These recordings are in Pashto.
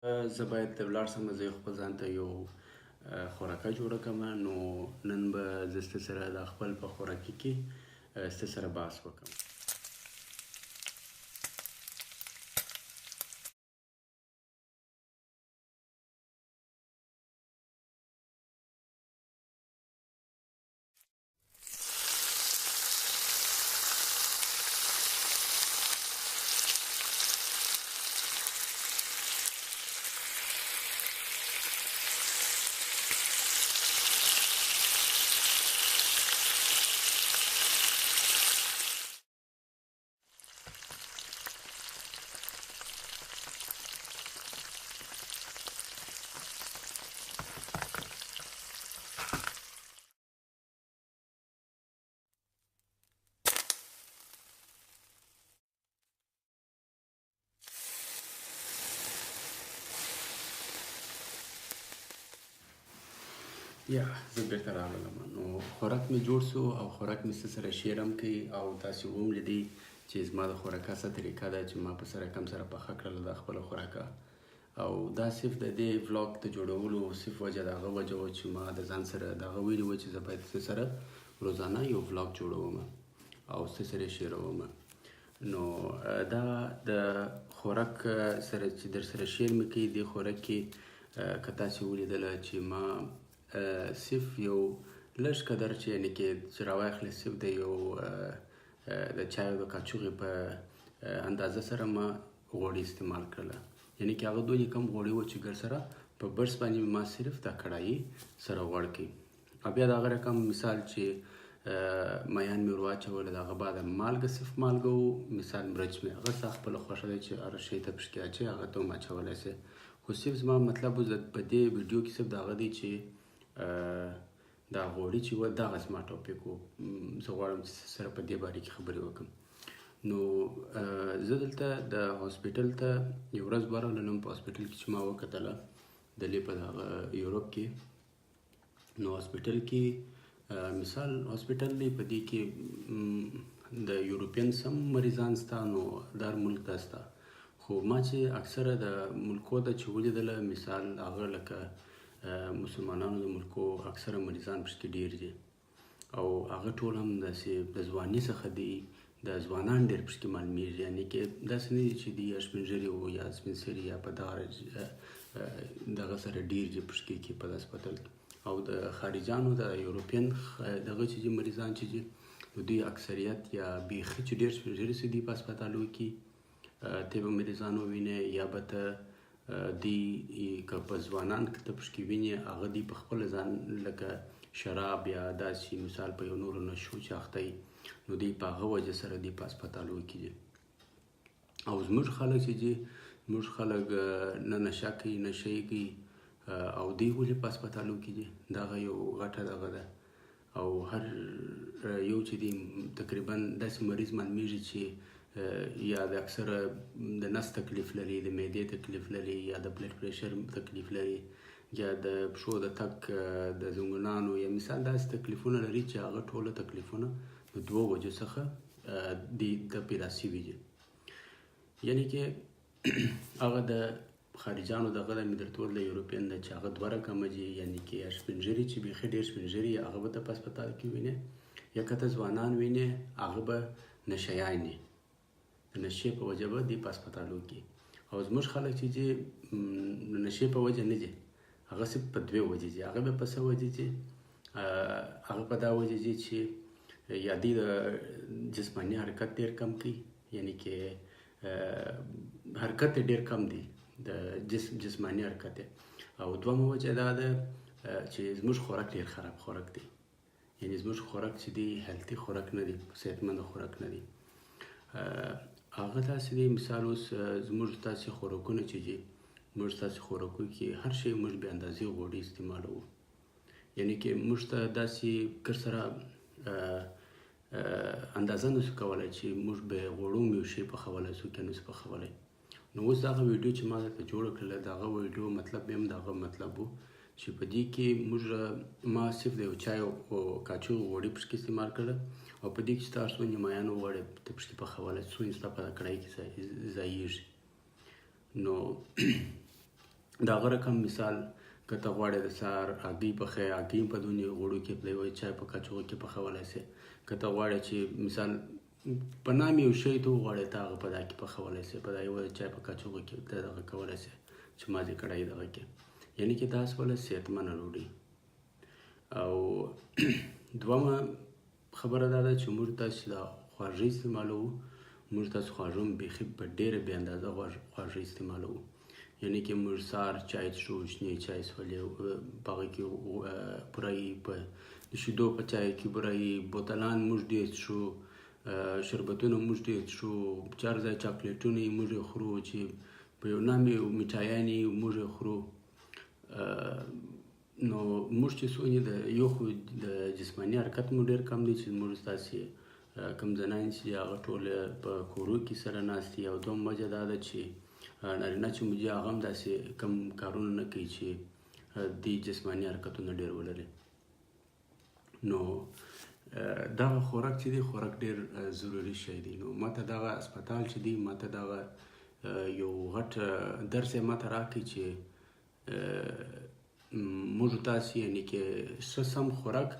زه باید ولاړ شم، زه خپل ځان ته یو خوراکه جوړه کړم. نو نن به زه ستا سره د خپل په خوراکي کې ستا سره بحث وکړم. یا زه بیرته راغلم. نو خوراک مې جوړ سو او خوراک مې ستا سره شیر هم کوي او تاسې هم لیدئ چې زما د خوراکه څه طریقه ده چې ما په سره کم سره پخه کړله دا خپله خوراکه. او دا صرف د دې ولاګ د جوړولو صرف وجه د هغه وجه وه چې ما د ځان سره د هغه ویلي وه چې زه باید ستا سره روزانه یو ولاګ جوړوم او ستا سره یې شیروم. نو دا د خوراک سره چې در سره شیر مې کوي دې خوراک کې که تاسې ولیدله چې ما صرف یو لږ قدر چې یعنې کې چې راواخلې صرف د یو د چایو د کاچوغې په اندازه سره ما غوړي استعمال کړله. یعنې کې هغه دونې کم غوړي وه چې ګر سره په برس باندې ما صرف دا کړایي سره غوړ کړي. او بیا د هغه رقم مثال چې میان مې ور واچوله د هغه بعد مالګه صرف مالګه و، مثال مرچ مې هغه ستا خپله خوښه دی چې هر شی ته پکې اچوې هغه ته هم اچولی سې. خو صرف زما مطلب و په دې ویډیو کې صرف د هغه دی چې دا غوړي چې وه دغه زما ټاپک و. زه غواړم چې سره په دې باره کې خبرې وکړم. نو زه دلته د هاسپیټل ته یو ورځ ورغلم په هاسپیټل کې چې ما وکتله دلې په دغه یوروپ کې. نو هاسپیټل کې مثال هاسپیټل دی په دې کې د یوروپین سم مریضان ستا نو دا هر ملک ته ستا. خو ما چې اکثره د ملکو ته چې ولیدله مثال هغه لکه مسلمانانو د ملکو اکثره مریضان پکې ډېر دي او هغه ټول هم داسې د ځواني څخه دي، د ځوانان ډېر پکې معلومیږي. یعنې کې داسې نه دي چې دوی یا سپین ږیري وو یا سپین سري یا په دغه سره ډېر دي پکې کې په هسپتال کې. او د خارجانو د یوروپین دغه چې دي مریضان چې دي نو دوی اکثریت یا بیخي چې ډېر سپین ږیري څه دي په هسپتالو کې ته به مریضان ووینې یا به ته دی که په ځوانان کې ته پکې وینې هغه دی په خپل ځان لکه شراب یا داسې مثال په یو نورو نشو چې اخته وي نو دی په هغه وجه سره دی په هسپتالو کې دي. او زموږ خلک چې دي زموږ خلک نه نشه کوي نه شی کوي او دوی ولې په هسپتالو کې دي دغه یو غټه دغه ده. او هر یو چې دی تقریبا داسې مریض معلومیږي چې یا د اکثره د نس تکلیف لري، د معدې تکلیف لري یا د بلډ پریشر تکلیف لري یا د پښو د تک د زنګونانو یا مثال داسې تکلیفونه لري چې هغه ټوله تکلیفونه د دوو وجو څخه د پیدا شوي دي. یعنې کې هغه د خارجانو دغه د مې درته وویل د یوروپین ده چې هغه دوه رقمه دي. یعنې کې یا سپین ږیري چې بیخي ډېر سپین ږیري هغه به ته په هسپتال کې وینې یا که ته ځوانان وینې هغه به نشیان دي، د نشې په وجه به دی په هسپتالو کې. او زموږ خلک چې دي د نشې په وجه نه دي هغه صرف په دوې وجې دي. هغه به په څه وجې دي؟ هغه په دا وجې دي چې یا دوی د جسماني حرکت ډېر کم کوي، یعنې کې حرکت ډېر کم دی د جسماني حرکت. او دویمه وجه دا ده چې زموږ خوراک ډېر خراب خوراک دی. یعنې زموږ خوراک چې دی هیلتي خوراک نه دی، صحتمند خوراک نه دی. هغه داسې دی مثال اوس زموږ داسې خوراکونه چې دي موږ داسې خوراکونو کې هر شی موږ بې اندازې غوړي استعمالوو. یعنې کې موږ ته داسې ګر سره اندازه نشو کولی چې موږ به غوړو یو شی پخولی څوک یې نشي پخولی. نو اوس دغه ویډیو چې ما درته جوړه کړله د هغه ویډیو مطلب هم د هغه مطلب و چې په دې کې ما صرف د یو چای او کاچوغې غوړي پکې استعمال کړله او په دې کې چې تاسو څومره میان وغواړئ ته پکې پخولی څومره ستا په کړایي کې ځایږي. نو د هغه رقم مثال که ته غواړې د سهار هګۍ پخې، هګۍ په دونې غوړو کې په یوه چای په کچوغو کې پخولی سې. که ته غواړې چې مثال په نام یو شی ته وغواړې ته هغه په دا کې پخولی سې، په دا یوه چای په کچوغو کې ته دغه کولی سې چې مازې کړی دغه کې، یعنې کې دا شوله صحتمنه ډوډۍ. او دومه خبره دا ده چې موږ تاسو دا خواږه استعمالوو، موږ تاسو خواږه هم بیخي په ډېره بې اندازه خواږه استعمالوو. یعنې کې موږ سهار چای څښو، شنې چای څښلې، په هغه کې بورایي، په د شیدو په چای کې بورایي، بوتلان موږ ډېر څښو، شربتونه موږ ډېر څښو، چار ځای چاکلیټونه یې موږ خورو چې په یو نام یې میټایانې موږ خورو. نو موږ چې څونه د یو خو د جسماني حرکت مو ډېر کم دی چې موږ ستاسې کم زنان چې هغه ټوله په کورو کې سره ناست دي. او دوم وجه دا ده چې نارینه چې موږ هغه هم داسې کم کارونه نه کوي چې دې جسماني حرکتونه ډېر ولري. نو دغه خوراک چې دی خوراک ډېر ضروري شی دی. نو ماته دغه هسپتال چې دی ماته دغه یو غټ درس یې ماته راکړي چې موږ تاسې یعنې کې ښه سم خوراک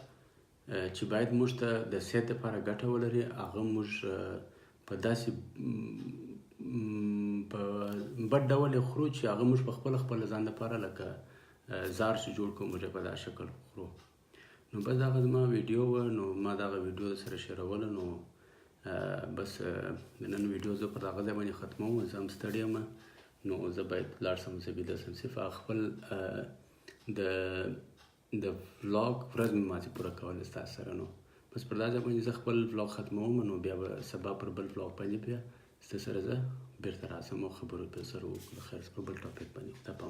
چې باید موږ ته د صحت لپاره ګټه ولري هغه موږ په داسې په بد ډول یې خورو چې هغه موږ په خپله ځان لپاره لکه زار چې جوړ کړو موږ په دا شکل خورو. نو بس دغه زما ویډیو وه، نو ما دغه ویډیو سره شیروله. نو بس د نن ویډیو زه پر دغه ځای باندې ختموم. زه هم ستړی یم، نو زه باید لاړ شم، زه بیده شم. صرف خپل د ولاګ ورځ مې مازې پوره کوله ستاسو سره. نو بس پر دا ځای باندې زه خپل ولاګ ختموم، نو بیا به سبا پر بل ولاګ باندې بیا ستاسو سره زه بیرته راشم او خبرو به سره وکړو. خیر، پر بل ټاپک باندې. دا په